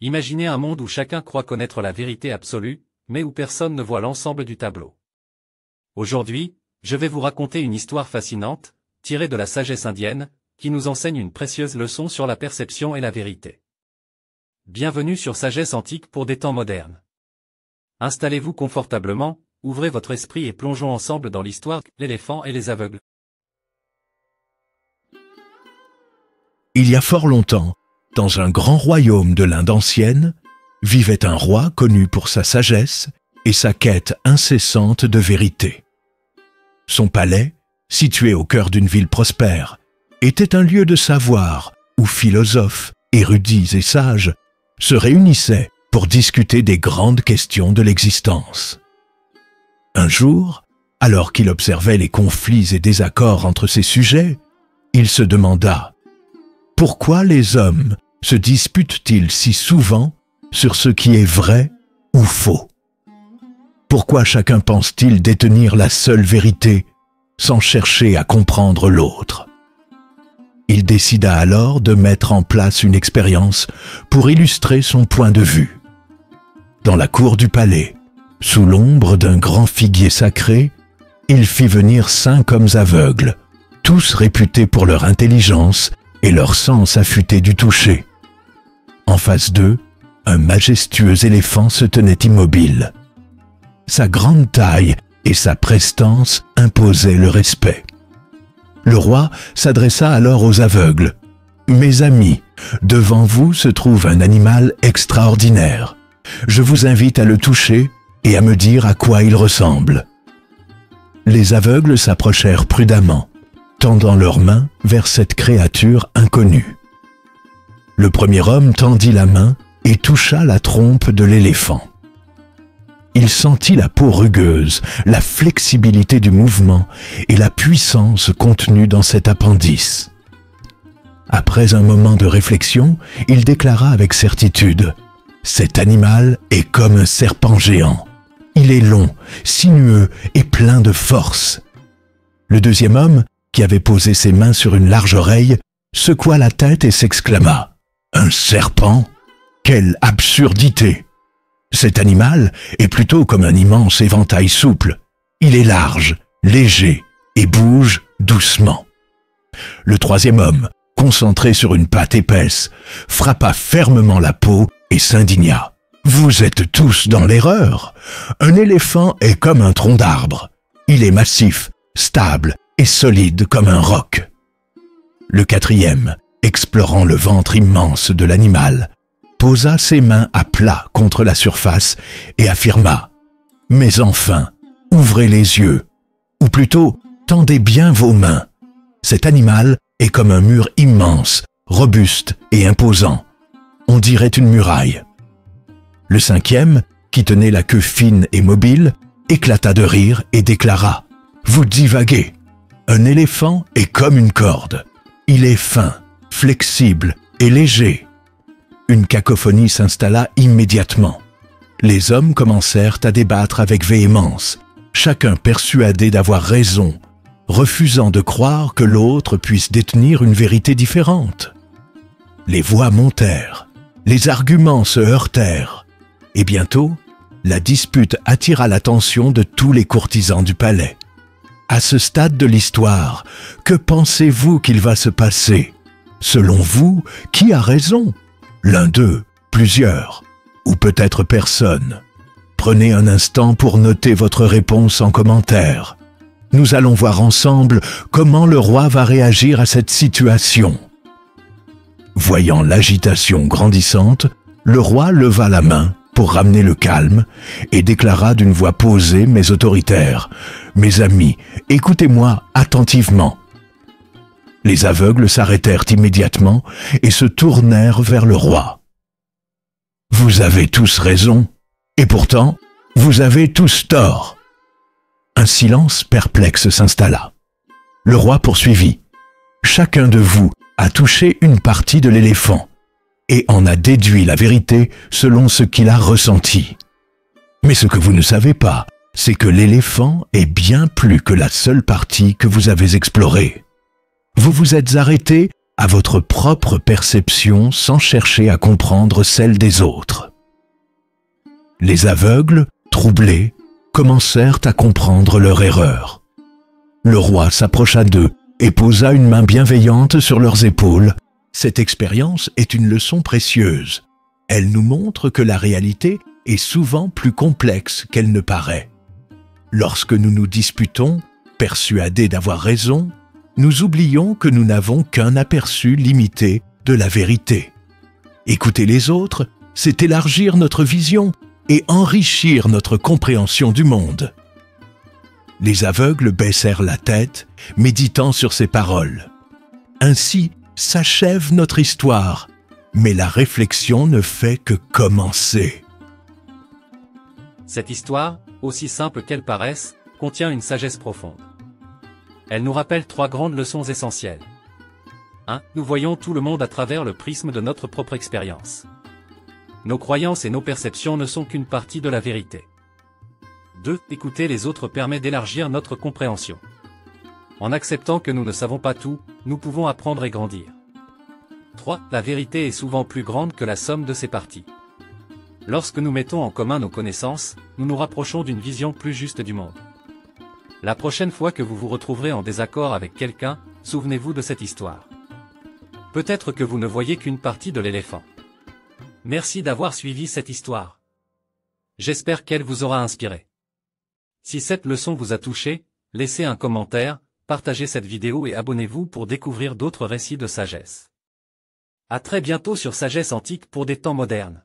Imaginez un monde où chacun croit connaître la vérité absolue, mais où personne ne voit l'ensemble du tableau. Aujourd'hui, je vais vous raconter une histoire fascinante, tirée de la sagesse indienne, qui nous enseigne une précieuse leçon sur la perception et la vérité. Bienvenue sur Sagesse Antique pour des temps modernes. Installez-vous confortablement, ouvrez votre esprit et plongeons ensemble dans l'histoire de l'éléphant et les aveugles. Il y a fort longtemps, dans un grand royaume de l'Inde ancienne, vivait un roi connu pour sa sagesse et sa quête incessante de vérité. Son palais, situé au cœur d'une ville prospère, était un lieu de savoir où philosophes, érudits et sages se réunissaient pour discuter des grandes questions de l'existence. Un jour, alors qu'il observait les conflits et désaccords entre ces sujets, il se demanda « Pourquoi les hommes se disputent-ils si souvent sur ce qui est vrai ou faux? Pourquoi chacun pense-t-il détenir la seule vérité sans chercher à comprendre l'autre ?» Il décida alors de mettre en place une expérience pour illustrer son point de vue. Dans la cour du palais, sous l'ombre d'un grand figuier sacré, il fit venir 5 hommes aveugles, tous réputés pour leur intelligence et leur sens affûté du toucher. En face d'eux, un majestueux éléphant se tenait immobile. Sa grande taille et sa prestance imposaient le respect. Le roi s'adressa alors aux aveugles. « Mes amis, devant vous se trouve un animal extraordinaire. Je vous invite à le toucher et à me dire à quoi il ressemble. » Les aveugles s'approchèrent prudemment, tendant leurs mains vers cette créature inconnue. Le premier homme tendit la main et toucha la trompe de l'éléphant. Il sentit la peau rugueuse, la flexibilité du mouvement et la puissance contenue dans cet appendice. Après un moment de réflexion, il déclara avec certitude « Cet animal est comme un serpent géant. Il est long, sinueux et plein de force. » Le deuxième homme, qui avait posé ses mains sur une large oreille, secoua la tête et s'exclama « Un serpent? Quelle absurdité! Cet animal est plutôt comme un immense éventail souple. Il est large, léger et bouge doucement. » Le troisième homme, concentré sur une patte épaisse, frappa fermement la peau et s'indigna. « Vous êtes tous dans l'erreur. Un éléphant est comme un tronc d'arbre. Il est massif, stable et solide comme un roc. » Le quatrième, explorant le ventre immense de l'animal, posa ses mains à plat contre la surface et affirma « Mais enfin, ouvrez les yeux, ou plutôt, tendez bien vos mains. Cet animal est comme un mur immense, robuste et imposant. On dirait une muraille. » Le cinquième, qui tenait la queue fine et mobile, éclata de rire et déclara « Vous divaguez. Un éléphant est comme une corde. Il est fin, flexible et léger. » Une cacophonie s'installa immédiatement. Les hommes commencèrent à débattre avec véhémence, chacun persuadé d'avoir raison, refusant de croire que l'autre puisse détenir une vérité différente. Les voix montèrent, les arguments se heurtèrent, et bientôt, la dispute attira l'attention de tous les courtisans du palais. À ce stade de l'histoire, que pensez-vous qu'il va se passer? Selon vous, qui a raison? L'un d'eux, plusieurs, ou peut-être personne. Prenez un instant pour noter votre réponse en commentaire. Nous allons voir ensemble comment le roi va réagir à cette situation. Voyant l'agitation grandissante, le roi leva la main pour ramener le calme et déclara d'une voix posée mais autoritaire « Mes amis, écoutez-moi attentivement. » Les aveugles s'arrêtèrent immédiatement et se tournèrent vers le roi. « Vous avez tous raison, et pourtant, vous avez tous tort. » Un silence perplexe s'installa. Le roi poursuivit. « Chacun de vous a touché une partie de l'éléphant et en a déduit la vérité selon ce qu'il a ressenti. Mais ce que vous ne savez pas, c'est que l'éléphant est bien plus que la seule partie que vous avez explorée. Vous vous êtes arrêté à votre propre perception sans chercher à comprendre celle des autres. Les aveugles, troublés, commencèrent à comprendre leur erreur. Le roi s'approcha d'eux et posa une main bienveillante sur leurs épaules. Cette expérience est une leçon précieuse. Elle nous montre que la réalité est souvent plus complexe qu'elle ne paraît. Lorsque nous nous disputons, persuadés d'avoir raison, nous oublions que nous n'avons qu'un aperçu limité de la vérité. Écouter les autres, c'est élargir notre vision et enrichir notre compréhension du monde. Les aveugles baissèrent la tête, méditant sur ces paroles. Ainsi s'achève notre histoire, mais la réflexion ne fait que commencer. Cette histoire, aussi simple qu'elle paraisse, contient une sagesse profonde. Elle nous rappelle 3 grandes leçons essentielles. 1. Nous voyons tout le monde à travers le prisme de notre propre expérience. Nos croyances et nos perceptions ne sont qu'une partie de la vérité. 2. Écouter les autres permet d'élargir notre compréhension. En acceptant que nous ne savons pas tout, nous pouvons apprendre et grandir. 3. La vérité est souvent plus grande que la somme de ses parties. Lorsque nous mettons en commun nos connaissances, nous nous rapprochons d'une vision plus juste du monde. La prochaine fois que vous vous retrouverez en désaccord avec quelqu'un, souvenez-vous de cette histoire. Peut-être que vous ne voyez qu'une partie de l'éléphant. Merci d'avoir suivi cette histoire. J'espère qu'elle vous aura inspiré. Si cette leçon vous a touché, laissez un commentaire, partagez cette vidéo et abonnez-vous pour découvrir d'autres récits de sagesse. À très bientôt sur Sagesse Antique pour des temps modernes.